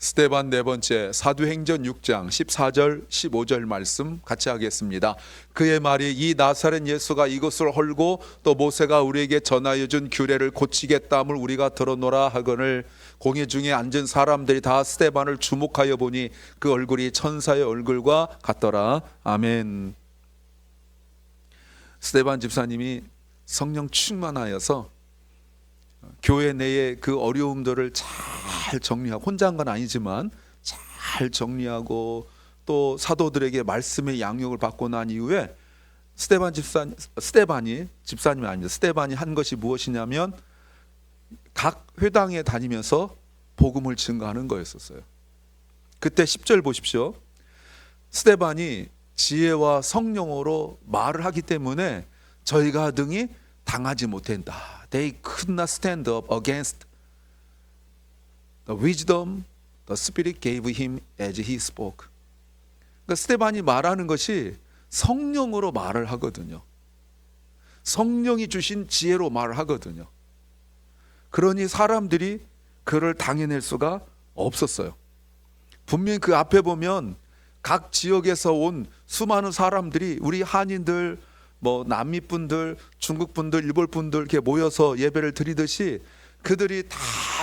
스데반 네 번째, 사도행전 6장 14절 15절 말씀 같이 하겠습니다. 그의 말이 이 나사렛 예수가 이것을 헐고 또 모세가 우리에게 전하여 준 규례를 고치겠다함을 우리가 들어노라 하거늘 공회 중에 앉은 사람들이 다 스데반을 주목하여 보니 그 얼굴이 천사의 얼굴과 같더라. 아멘. 스데반 집사님이 성령 충만하여서 교회 내에 그 어려움들을 잘 정리하고, 혼자 한 건 아니지만 잘 정리하고 또 사도들에게 말씀의 양육을 받고 난 이후에 스데반이 한 것이 무엇이냐면 각 회당에 다니면서 복음을 증거하는 거였었어요. 그때 10절 보십시오. 스데반이 지혜와 성령으로 말을 하기 때문에 저희가 등이 당하지 못한다. They could not stand up against the wisdom the Spirit gave him as he spoke. 그러니까 스데반이 말하는 것이 성령으로 말을 하거든요. 성령이 주신 지혜로 말을 하거든요. 그러니 사람들이 그를 당해낼 수가 없었어요. 분명히 그 앞에 보면 각 지역에서 온 수많은 사람들이, 우리 한인들, 남미 분들, 중국 분들, 일본 분들 이렇게 모여서 예배를 드리듯이 그들이 다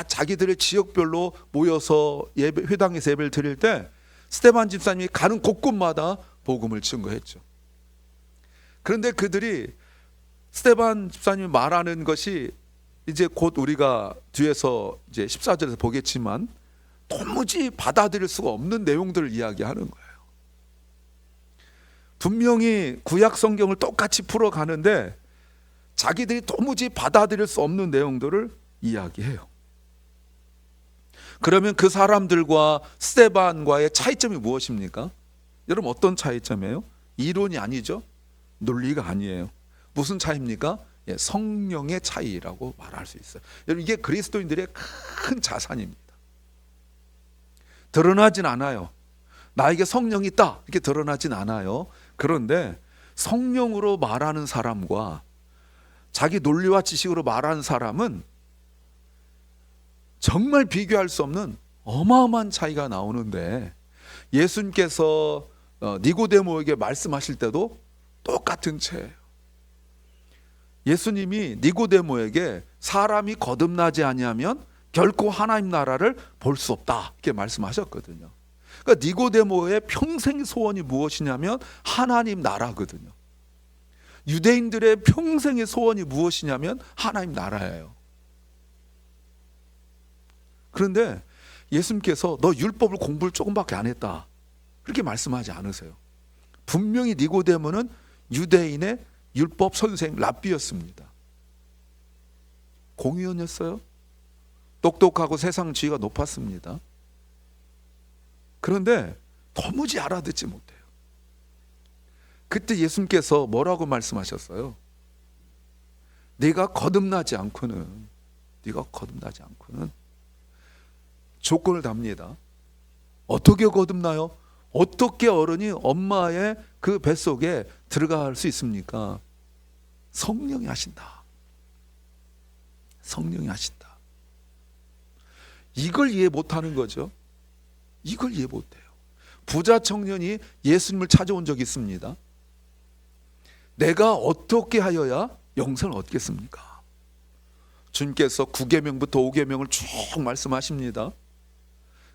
자기들의 지역별로 모여서 회당에서 예배를 드릴 때 스데반 집사님이 가는 곳곳마다 복음을 증거했죠. 그런데 그들이 스데반 집사님이 말하는 것이 이제 곧 우리가 뒤에서 이제 14절에서 보겠지만 도무지 받아들일 수가 없는 내용들을 이야기하는 거예요. 분명히 구약 성경을 똑같이 풀어가는데 자기들이 도무지 받아들일 수 없는 내용들을 이야기해요. 그러면 그 사람들과 스데반과의 차이점이 무엇입니까? 여러분, 어떤 차이점이에요? 이론이 아니죠. 논리가 아니에요. 무슨 차이입니까? 성령의 차이라고 말할 수 있어요. 여러분, 이게 그리스도인들의 큰 자산입니다. 드러나진 않아요. 나에게 성령이 있다 이렇게 드러나진 않아요. 그런데 성령으로 말하는 사람과 자기 논리와 지식으로 말하는 사람은 정말 비교할 수 없는 어마어마한 차이가 나오는데, 예수님께서 니고데모에게 말씀하실 때도 똑같은 채예요. 예수님이 니고데모에게 사람이 거듭나지 아니하면 결코 하나님 나라를 볼 수 없다 이렇게 말씀하셨거든요. 그러니까 니고데모의 평생 소원이 무엇이냐면 하나님 나라거든요. 유대인들의 평생의 소원이 무엇이냐면 하나님 나라예요. 그런데 예수님께서 너 율법을 공부를 조금밖에 안 했다 그렇게 말씀하지 않으세요. 분명히 니고데모는 유대인의 율법 선생 랍비였습니다. 공의원이었어요. 똑똑하고 세상 지위가 높았습니다. 그런데 도무지 알아듣지 못해요. 그때 예수님께서 뭐라고 말씀하셨어요? 네가 거듭나지 않고는 조건을 답니다. 어떻게 거듭나요? 어떻게 어른이 엄마의 그 뱃속에 들어갈 수 있습니까? 성령이 하신다. 성령이 하신다. 이걸 이해 못하는 거죠. 이걸 이해 못해요. 부자 청년이 예수님을 찾아온 적이 있습니다. 내가 어떻게 하여야 영생을 얻겠습니까? 주님께서 9계명부터 5계명을 쭉 말씀하십니다.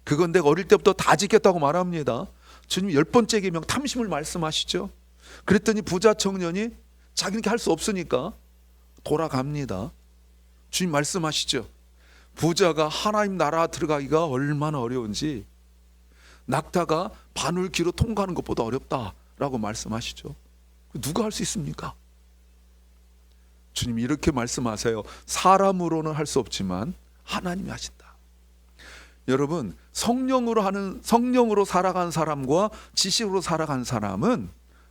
그건 내가 어릴 때부터 다 지켰다고 말합니다. 주님 10번째 계명 탐심을 말씀하시죠. 그랬더니 부자 청년이 자기는 할 수 없으니까 돌아갑니다. 주님 말씀하시죠. 부자가 하나님 나라 들어가기가 얼마나 어려운지 낙타가 바늘길로 통과하는 것보다 어렵다라고 말씀하시죠. 누가 할 수 있습니까? 주님이 이렇게 말씀하세요. 사람으로는 할 수 없지만 하나님이 하신다. 여러분, 성령으로 살아가는 사람과 지식으로 살아가는 사람은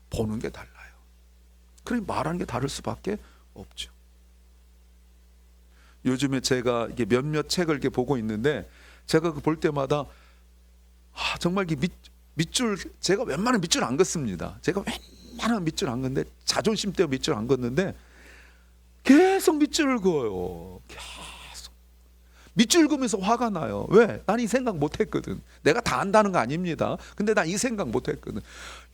보는 게 달라요. 그러니 말하는 게 다를 수밖에 없죠. 요즘에 제가 이게 몇몇 책을 이렇게 보고 있는데 제가 볼 때마다 정말 밑줄, 제가 웬만하면 밑줄 안 긋습니다. 제가 웬만하면 밑줄 안 긋는데, 자존심 때문에 밑줄 안 긋는데 계속 밑줄을 그어요. 계속 밑줄 그으면서 화가 나요. 왜? 난 이 생각 못했거든. 내가 다 안다는 거 아닙니다. 근데 난 이 생각 못했거든.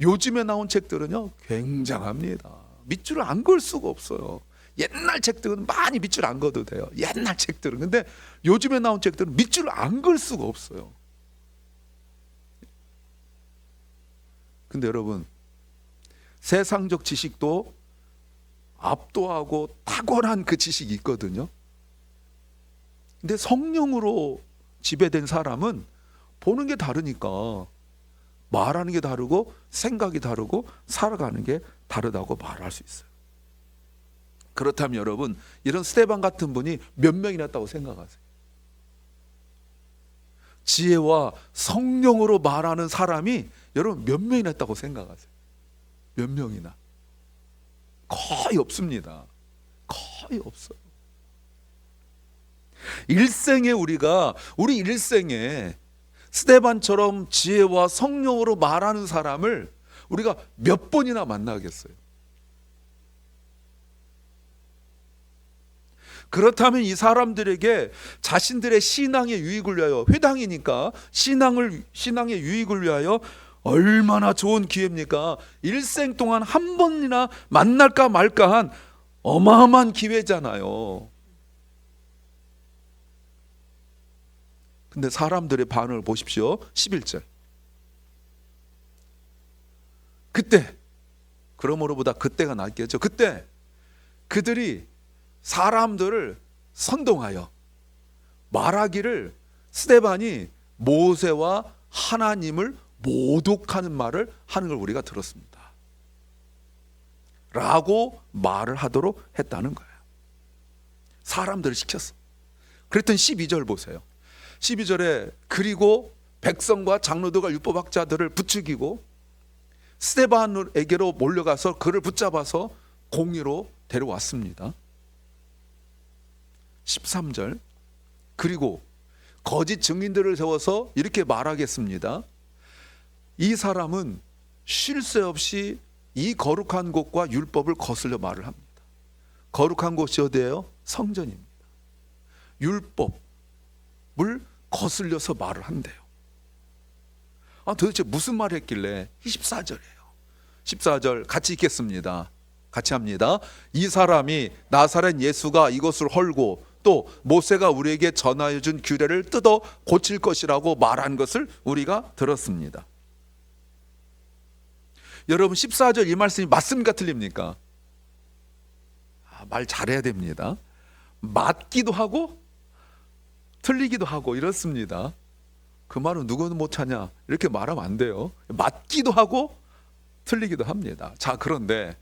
요즘에 나온 책들은요 굉장합니다. 밑줄을 안 그을 수가 없어요. 옛날 책들은 많이 밑줄 안 그어도 돼요. 옛날 책들은. 근데 요즘에 나온 책들은 밑줄을 안 그을 수가 없어요. 근데 여러분, 세상적 지식도 압도하고 탁월한 그 지식이 있거든요. 근데 성령으로 지배된 사람은 보는 게 다르니까 말하는 게 다르고 생각이 다르고 살아가는 게 다르다고 말할 수 있어요. 그렇다면 여러분, 이런 스데반 같은 분이 몇 명이나 있다고 생각하세요? 지혜와 성령으로 말하는 사람이 여러분 몇 명이나 있다고 생각하세요? 몇 명이나? 거의 없습니다. 거의 없어요. 일생에 우리 일생에 스데반처럼 지혜와 성령으로 말하는 사람을 우리가 몇 번이나 만나겠어요? 그렇다면 이 사람들에게 자신들의 신앙의 유익을 위하여, 회당이니까 신앙의 유익을 위하여 얼마나 좋은 기회입니까? 일생 동안 한 번이나 만날까 말까한 어마어마한 기회잖아요. 근데 사람들의 반응을 보십시오. 11절. 그때, 그러므로보다 그때가 낫겠죠. 그때 그들이 사람들을 선동하여 말하기를 스데반이 모세와 하나님을 모독하는 말을 하는 걸 우리가 들었습니다 라고 말을 하도록 했다는 거예요. 사람들을 시켰어. 그랬더니 12절 보세요. 12절에 그리고 백성과 장로들과 율법학자들을 부추기고 스데반에게로 몰려가서 그를 붙잡아서 공의로 데려왔습니다. 13절 그리고 거짓 증인들을 세워서 이렇게 말하겠습니다. 이 사람은 쉴 새 없이 이 거룩한 곳과 율법을 거슬려 말을 합니다. 거룩한 곳이 어디예요? 성전입니다. 율법을 거슬려서 말을 한대요. 도대체 무슨 말을 했길래? 14절이에요. 14절 같이 읽겠습니다. 같이 합니다. 이 사람이 나사렛 예수가 이것을 헐고 또 모세가 우리에게 전하여 준 규례를 뜯어 고칠 것이라고 말한 것을 우리가 들었습니다. 여러분 14절 이 말씀이 맞습니까? 틀립니까? 말 잘해야 됩니다. 맞기도 하고 틀리기도 하고 이렇습니다. 그 말은 누구는 못하냐 이렇게 말하면 안 돼요. 맞기도 하고 틀리기도 합니다. 자, 그런데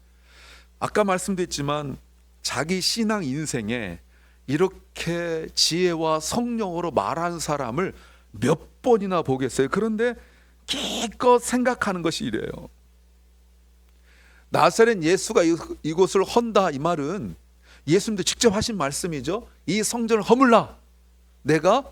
아까 말씀드렸지만 자기 신앙 인생에 이렇게 지혜와 성령으로 말하는 사람을 몇 번이나 보겠어요. 그런데 기껏 생각하는 것이 이래요. 나사렛 예수가 이곳을 헌다, 이 말은 예수님도 직접 하신 말씀이죠. 이 성전을 허물라, 내가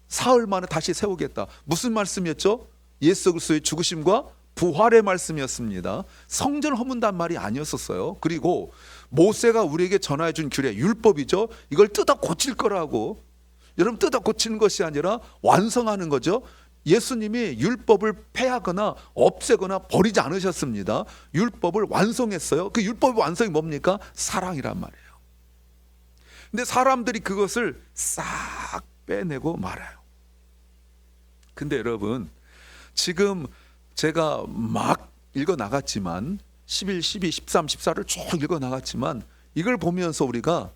사흘 만에 다시 세우겠다. 무슨 말씀이었죠? 예수 그리스도의 죽으심과 부활의 말씀이었습니다. 성전을 허문단 말이 아니었었어요. 그리고 모세가 우리에게 전하여 준 규례, 율법이죠. 이걸 뜯어 고칠 거라고. 여러분, 뜯어 고치는 것이 아니라 완성하는 거죠. 예수님이 율법을 폐하거나 없애거나 버리지 않으셨습니다. 율법을 완성했어요. 그 율법의 완성이 뭡니까? 사랑이란 말이에요. 근데 사람들이 그것을 싹 빼내고 말아요. 근데 여러분, 지금 제가 막 읽어 나갔지만 11, 12, 13, 14를 쭉 읽어 나갔지만 이걸 보면서 우리가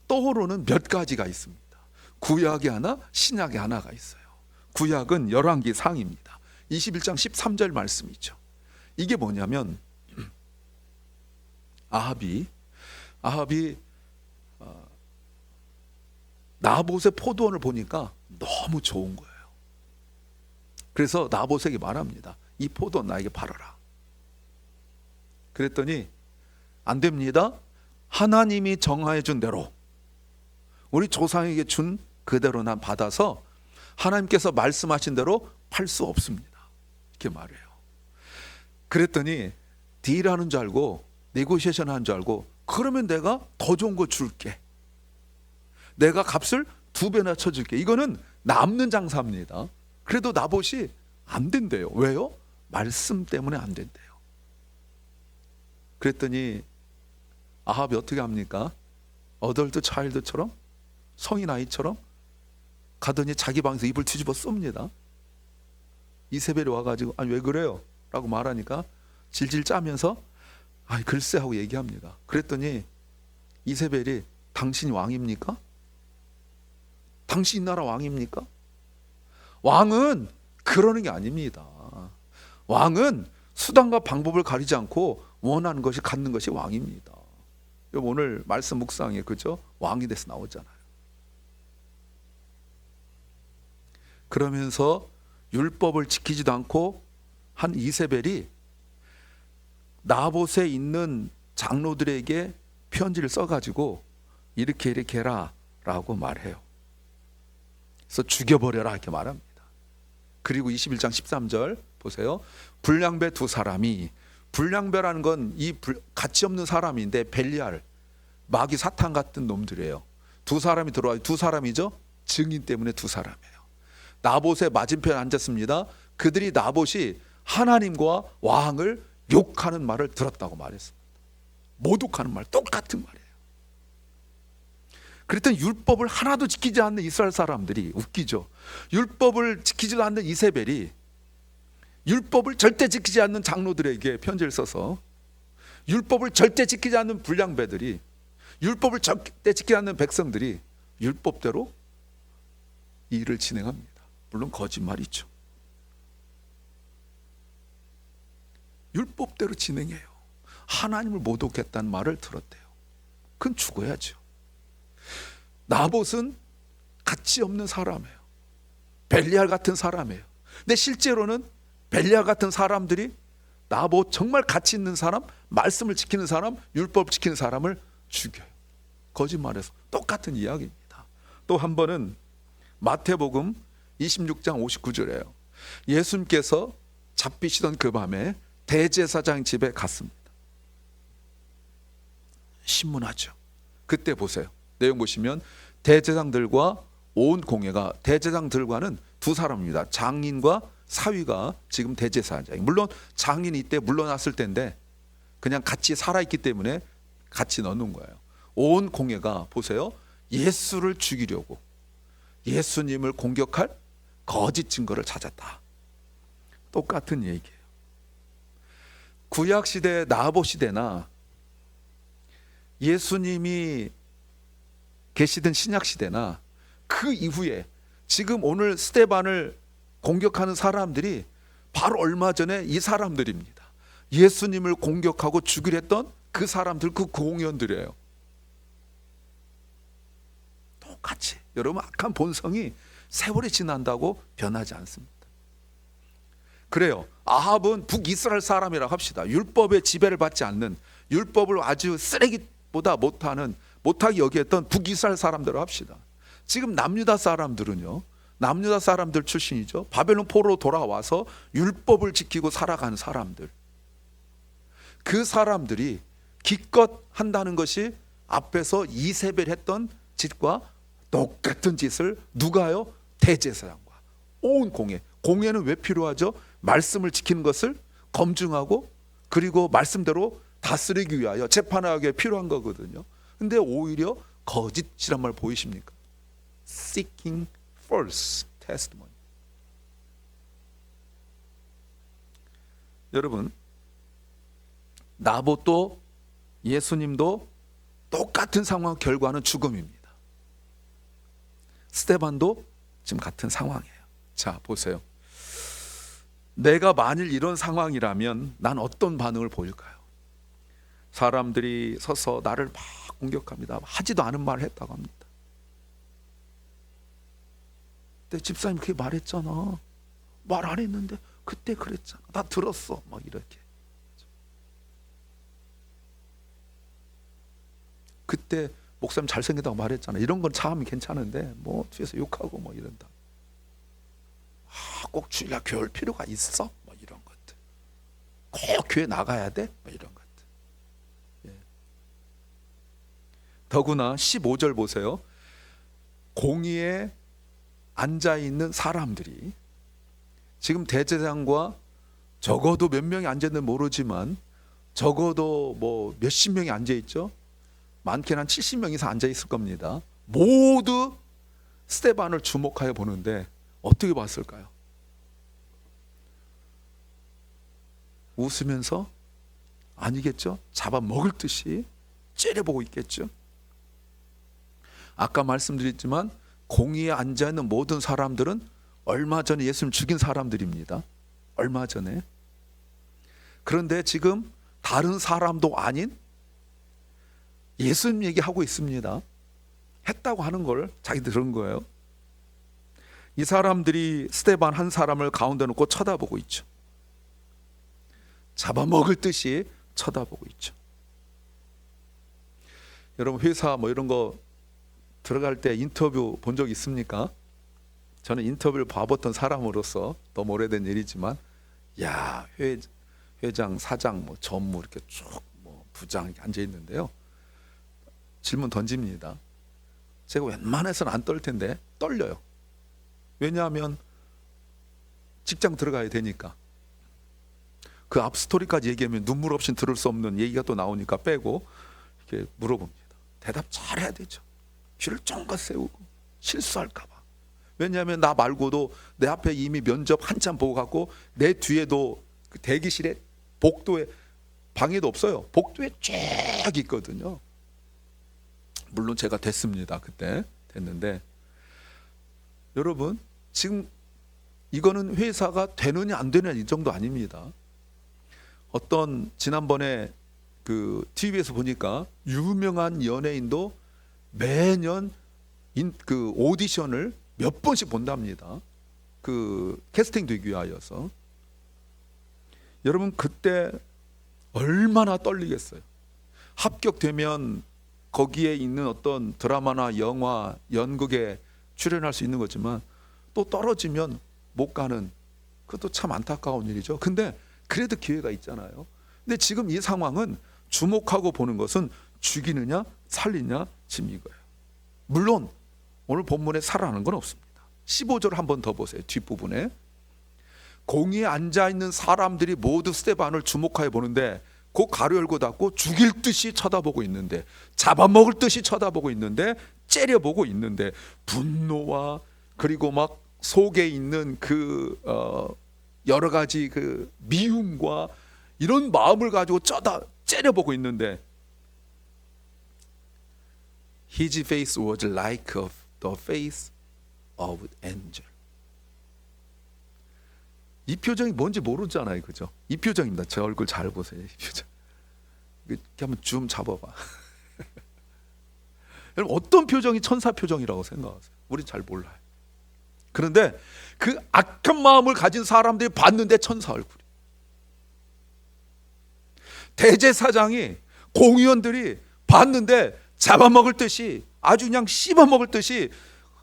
떠오르는 몇 가지가 있습니다. 구약이 하나, 신약이 하나가 있어요. 구약은 열왕기 상입니다. 21장 13절 말씀이죠. 이게 뭐냐면 아합이 나봇의 포도원을 보니까 너무 좋은 거예요. 그래서 나봇에게 말합니다. 이 포도원 나에게 팔아라. 그랬더니 안 됩니다. 하나님이 정하여 준 대로, 우리 조상에게 준 그대로 난 받아서 하나님께서 말씀하신 대로 팔 수 없습니다. 이렇게 말해요. 그랬더니 딜하는 줄 알고, 네고시에이션 하는 줄 알고, 그러면 내가 더 좋은 거 줄게, 내가 값을 2배나 쳐줄게. 이거는 남는 장사입니다. 그래도 나봇이 안 된대요. 왜요? 말씀 때문에 안 된대요. 그랬더니 아합이 어떻게 합니까? 어덜트 차일드처럼, 성인 아이처럼 가더니 자기 방에서 입을 뒤집어 쏩니다. 이세벨이 와가지고 아니 왜 그래요? 라고 말하니까 질질 짜면서 아이 글쎄 하고 얘기합니다. 그랬더니 이세벨이 당신이 왕입니까? 당신 이 나라 왕입니까? 왕은 그러는 게 아닙니다. 왕은 수단과 방법을 가리지 않고 원하는 것이 갖는 것이 왕입니다. 오늘 말씀 묵상에 그죠? 왕이 돼서 나오잖아요. 그러면서 율법을 지키지도 않고 한 이세벨이 나봇에 있는 장로들에게 편지를 써가지고 이렇게 해라 라고 말해요. 그래서 죽여버려라 이렇게 말합니다. 그리고 21장 13절 보세요. 불량배 2사람이, 불량배라는 건 이 가치 없는 사람인데 벨리알, 마귀 사탄 같은 놈들이에요. 2사람이 들어와요. 2사람이죠. 증인 때문에 2사람이에요. 나봇의 맞은편에 앉았습니다. 그들이 나봇이 하나님과 왕을 욕하는 말을 들었다고 말했습니다. 모독하는 말, 똑같은 말이에요. 그랬더니 율법을 하나도 지키지 않는 이스라엘 사람들이, 웃기죠. 율법을 지키지 않는 이세벨이 율법을 절대 지키지 않는 장로들에게 편지를 써서 율법을 절대 지키지 않는 불량배들이, 율법을 절대 지키지 않는 백성들이 율법대로 이 일을 진행합니다. 물론 거짓말이죠. 율법대로 진행해요. 하나님을 모독했다는 말을 들었대요. 그건 죽어야죠. 나봇은 가치 없는 사람이에요. 벨리알 같은 사람이에요. 근데 실제로는 벨리알 같은 사람들이 나봇 정말 가치 있는 사람, 말씀을 지키는 사람, 율법 지키는 사람을 죽여요. 거짓말해서. 똑같은 이야기입니다. 또 한 번은 마태복음 26장 59절이에요. 예수님께서 잡히시던 그 밤에 대제사장 집에 갔습니다. 신문하죠. 그때 보세요. 내용 보시면 대제사장들과 온 공회가, 대제사장들과는 2사람입니다. 장인과 사위가 지금 대제사장이, 물론 장인이 이때 물러났을 때인데 그냥 같이 살아있기 때문에 같이 넣는 거예요. 온 공회가 보세요. 예수를 죽이려고 예수님을 공격할 거짓 증거를 찾았다. 똑같은 얘기예요. 구약시대 나봇 시대나 예수님이 계시던 신약시대나 그 이후에 지금 오늘 스데반을 공격하는 사람들이 바로 얼마 전에 이 사람들입니다. 예수님을 공격하고 죽이려 했던 그 사람들, 그 공연들이에요. 똑같이 여러분 악한 본성이 세월이 지난다고 변하지 않습니다. 그래요. 아합은 북이스라엘 사람이라고 합시다. 율법의 지배를 받지 않는, 율법을 아주 쓰레기보다 못하게 여기했던 북이스라엘 사람들로 합시다. 지금 남유다 사람들은요, 남유다 사람들 출신이죠. 바벨론 포로로 돌아와서 율법을 지키고 살아가는 사람들. 그 사람들이 기껏 한다는 것이 앞에서 이세벨 했던 짓과 똑같은 짓을 누가요? 대제사장과 온 공회. 공회는 왜 필요하죠? 말씀을 지키는 것을 검증하고 그리고 말씀대로 다스리기 위하여 재판하기 위해 필요한 거거든요. 근데 오히려 거짓이란 말 보이십니까? Seeking false testimony. 여러분, 나봇도 예수님도 똑같은 상황, 결과는 죽음입니다. 스데반도 지금 같은 상황이에요. 자, 보세요. 내가 만일 이런 상황이라면 난 어떤 반응을 보일까요? 사람들이 서서 나를 막 공격합니다. 하지도 않은 말을 했다고 합니다. 근데 집사님 그게 말했잖아. 말 안 했는데 그때 그랬잖아. 나 들었어. 막 이렇게. 그때 목사님 잘생겼다고 말했잖아. 이런 건 참 괜찮은데 뭐 뒤에서 욕하고 뭐 이런다. 꼭 주일날 교회 올 필요가 있어? 뭐 이런 것들. 꼭 교회 나가야 돼? 뭐 이런 것들. 예. 더구나 15절 보세요. 공의에 앉아 있는 사람들이 지금 대제사장과 적어도 몇 명이 앉아 있는지 모르지만 적어도 뭐 몇십 명이 앉아 있죠. 많게는 한 70명 이상 앉아 있을 겁니다. 모두 스데반을 주목하여 보는데 어떻게 봤을까요? 웃으면서 아니겠죠? 잡아먹을 듯이 째려보고 있겠죠. 아까 말씀드렸지만 공의에 앉아있는 모든 사람들은 얼마 전에 예수님 죽인 사람들입니다. 얼마 전에. 그런데 지금 다른 사람도 아닌 예수님 얘기하고 있습니다. 했다고 하는 걸 자기들 들은 거예요. 이 사람들이 스데반 한 사람을 가운데 놓고 쳐다보고 있죠. 잡아먹을 듯이 쳐다보고 있죠. 여러분 회사 뭐 이런 거 들어갈 때 인터뷰 본 적 있습니까? 저는 인터뷰를 봐봤던 사람으로서 너무 오래된 일이지만 야 회장, 사장, 뭐 전무 이렇게 쭉 뭐 부장 이렇게 앉아 있는데요. 질문 던집니다. 제가 웬만해서는 안 떨 텐데 떨려요. 왜냐하면 직장 들어가야 되니까. 그 앞 스토리까지 얘기하면 눈물 없이 들을 수 없는 얘기가 또 나오니까 빼고 이렇게 물어봅니다. 대답 잘해야 되죠. 귀를 쫑긋 세우고 실수할까 봐. 왜냐하면 나 말고도 내 앞에 이미 면접 한참 보고 갔고 내 뒤에도 그 대기실에 복도에 방에도 없어요. 복도에 쫙 있거든요. 물론 제가 됐습니다. 그때 됐는데 여러분 지금 이거는 회사가 되느냐 안 되느냐 이 정도 아닙니다. 어떤 지난번에 그 TV에서 보니까 유명한 연예인도 매년 그 오디션을 몇 번씩 본답니다. 그 캐스팅 되기 위하여서. 여러분 그때 얼마나 떨리겠어요. 합격되면 거기에 있는 어떤 드라마나 영화, 연극에 출연할 수 있는 거지만 또 떨어지면 못 가는 그것도 참 안타까운 일이죠. 근데 그래도 기회가 있잖아요. 근데 지금 이 상황은 주목하고 보는 것은 죽이느냐 살리냐 지금 이거예요. 물론 오늘 본문에 살아나는 건 없습니다. 15절 한번 더 보세요. 뒷부분에 공의에 앉아있는 사람들이 모두 스데반을 주목하여 보는데 그 가로 열고 닫고 죽일 듯이 쳐다보고 있는데 잡아먹을 듯이 쳐다보고 있는데 째려보고 있는데 분노와 그리고 막 속에 있는 그 여러 가지 그 미움과 이런 마음을 가지고 째려보고 있는데 His face was like the face of angel. 이 표정이 뭔지 모르잖아요, 그죠? 이 표정입니다. 제 얼굴 잘 보세요, 이 표정. 이렇게 한번 줌 잡아봐. 여러분 어떤 표정이 천사 표정이라고 생각하세요? 우리 잘 몰라요. 그런데 그 악한 마음을 가진 사람들이 봤는데 천사 얼굴이. 대제사장이 공의원들이 봤는데 잡아먹을 듯이 아주 그냥 씹어먹을 듯이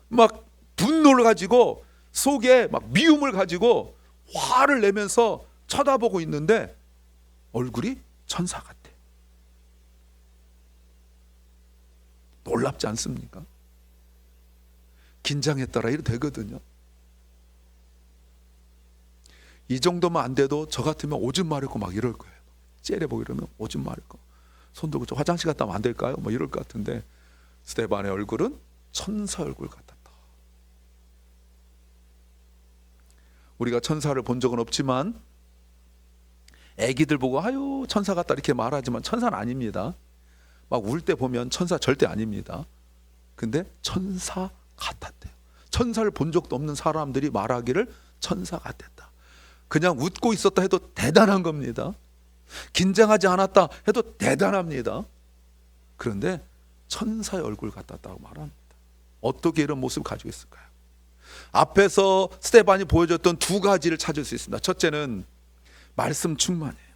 막 분노를 가지고 속에 막 미움을 가지고 화를 내면서 쳐다보고 있는데 얼굴이 천사 같아. 놀랍지 않습니까? 긴장했더라 이래 되거든요. 이 정도만 안 돼도 저 같으면 오줌 마렵고 막 이럴 거예요. 째려보고 이러면 오줌 마렵고 손 들고 저 화장실 갔다 오면 안 될까요? 뭐 이럴 것 같은데 스데반의 얼굴은 천사 얼굴 같았다. 우리가 천사를 본 적은 없지만 애기들 보고 아유 천사 같다 이렇게 말하지만 천사는 아닙니다. 막 울 때 보면 천사 절대 아닙니다. 근데 천사 같았대요. 천사를 본 적도 없는 사람들이 말하기를 천사 같았다. 그냥 웃고 있었다 해도 대단한 겁니다. 긴장하지 않았다 해도 대단합니다. 그런데 천사의 얼굴 같았다고 말합니다. 어떻게 이런 모습을 가지고 있을까요? 앞에서 스데반이 보여줬던 두 가지를 찾을 수 있습니다. 첫째는 말씀 충만이에요.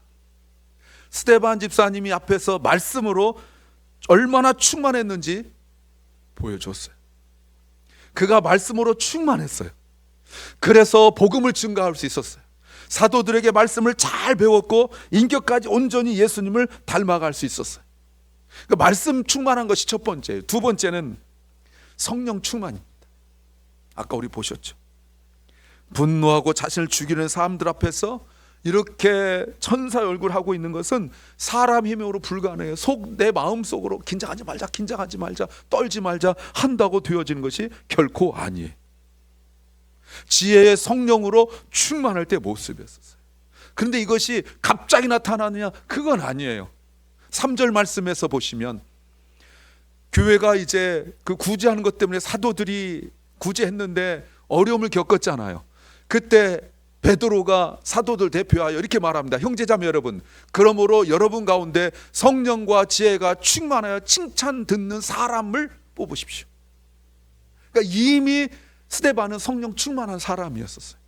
스데반 집사님이 앞에서 말씀으로 얼마나 충만했는지 보여줬어요. 그가 말씀으로 충만했어요. 그래서 복음을 증거할 수 있었어요. 사도들에게 말씀을 잘 배웠고 인격까지 온전히 예수님을 닮아갈 수 있었어요. 그러니까 말씀 충만한 것이 첫 번째예요. 두 번째는 성령 충만입니다. 아까 우리 보셨죠? 분노하고 자신을 죽이는 사람들 앞에서 이렇게 천사의 얼굴 하고 있는 것은 사람 힘으로 불가능해요. 내 마음 속으로 긴장하지 말자, 떨지 말자 한다고 되어지는 것이 결코 아니에요. 지혜의 성령으로 충만할 때 모습이었어요. 그런데 이것이 갑자기 나타나느냐? 그건 아니에요. 3절 말씀에서 보시면 교회가 이제 그 구제하는 것 때문에 사도들이 구제했는데 어려움을 겪었잖아요. 그때 베드로가 사도들 대표하여 이렇게 말합니다. 형제자매 여러분, 그러므로 여러분 가운데 성령과 지혜가 충만하여 칭찬 듣는 사람을 뽑으십시오. 그러니까 이미 스데반은 성령 충만한 사람이었었어요.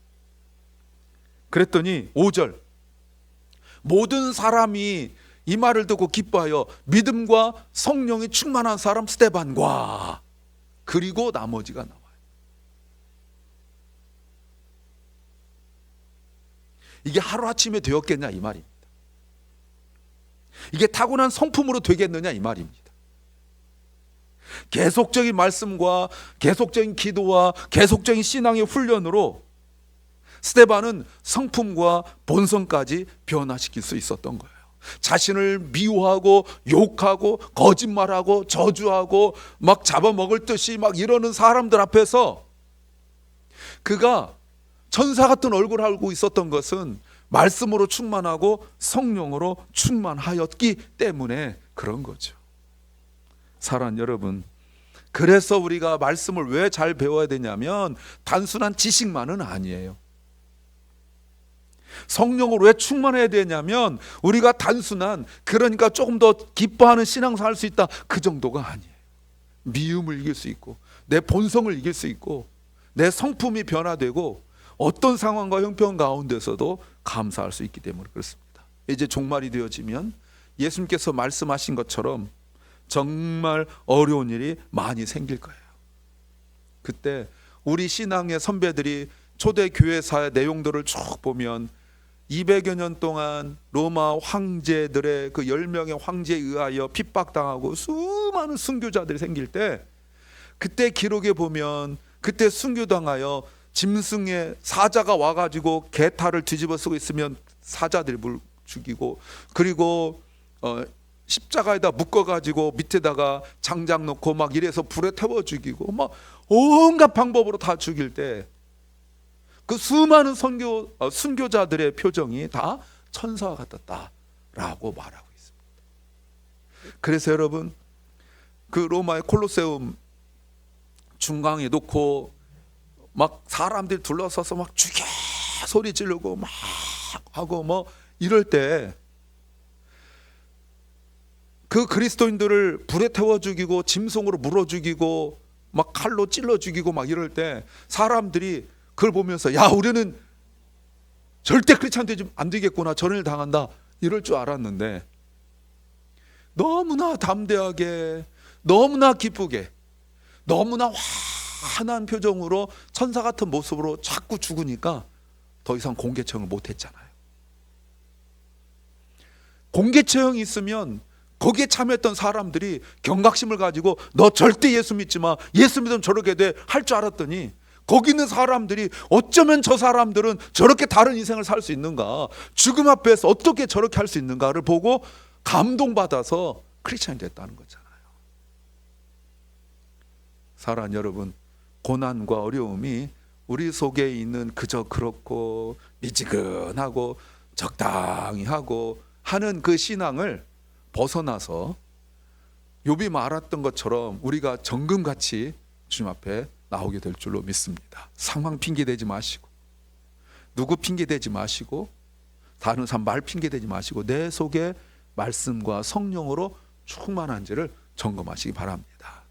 그랬더니 5절, 모든 사람이 이 말을 듣고 기뻐하여 믿음과 성령이 충만한 사람 스데반과, 그리고 나머지가 나와요. 이게 하루아침에 되었겠냐 이 말입니다. 이게 타고난 성품으로 되겠느냐 이 말입니다. 계속적인 말씀과 계속적인 기도와 계속적인 신앙의 훈련으로 스데반은 성품과 본성까지 변화시킬 수 있었던 거예요. 자신을 미워하고 욕하고 거짓말하고 저주하고 막 잡아먹을 듯이 막 이러는 사람들 앞에서 그가 천사 같은 얼굴을 하고 있었던 것은 말씀으로 충만하고 성령으로 충만하였기 때문에 그런 거죠. 사랑하는 여러분, 그래서 우리가 말씀을 왜 잘 배워야 되냐면 단순한 지식만은 아니에요. 성령으로 왜 충만해야 되냐면 우리가 단순한, 그러니까 조금 더 기뻐하는 신앙생활 할 수 있다, 그 정도가 아니에요. 미움을 이길 수 있고 내 본성을 이길 수 있고 내 성품이 변화되고 어떤 상황과 형편 가운데서도 감사할 수 있기 때문에 그렇습니다. 이제 종말이 되어지면 예수님께서 말씀하신 것처럼 정말 어려운 일이 많이 생길 거예요. 그때 우리 신앙의 선배들이 초대 교회사의 내용들을 쭉 보면 200여 년 동안 로마 황제들의 그 10명의 황제에 의하여 핍박당하고 수많은 순교자들이 생길 때, 그때 기록에 보면 그때 순교당하여 짐승의 사자가 와가지고 개탈을 뒤집어 쓰고 있으면 사자들이 죽이고, 그리고 십자가에다 묶어가지고 밑에다가 장작 놓고 막 이래서 불에 태워 죽이고 막 온갖 방법으로 다 죽일 때 그 수많은 순교자들의 표정이 다 천사와 같았다라고 말하고 있습니다. 그래서 여러분, 그 로마의 콜로세움 중앙에 놓고 막 사람들이 둘러서서 막 죽여 소리 지르고 막 하고 뭐 이럴 때 그 그리스도인들을 불에 태워 죽이고 짐승으로 물어 죽이고 막 칼로 찔러 죽이고 막 이럴 때 사람들이 그걸 보면서 야, 우리는 절대 크리스찬 되지 안 되겠구나, 저런 일 당한다, 이럴 줄 알았는데 너무나 담대하게, 너무나 기쁘게, 너무나 환한 표정으로 천사 같은 모습으로 자꾸 죽으니까 더 이상 공개 처형을 못 했잖아요. 공개 처형이 있으면 거기에 참여했던 사람들이 경각심을 가지고 너 절대 예수 믿지 마, 예수 믿으면 저렇게 돼 할 줄 알았더니 거기 있는 사람들이 어쩌면 저 사람들은 저렇게 다른 인생을 살 수 있는가, 죽음 앞에서 어떻게 저렇게 할 수 있는가를 보고 감동받아서 크리스찬이 됐다는 거잖아요. 사랑하는 여러분, 고난과 어려움이 우리 속에 있는 그저 그렇고 미지근하고 적당히 하고 하는 그 신앙을 벗어나서 욥이 말했던 것처럼 우리가 정금같이 주님 앞에 나오게 될 줄로 믿습니다. 상황 핑계대지 마시고 누구 핑계대지 마시고 다른 사람 말 핑계대지 마시고 내 속에 말씀과 성령으로 충만한지를 점검하시기 바랍니다.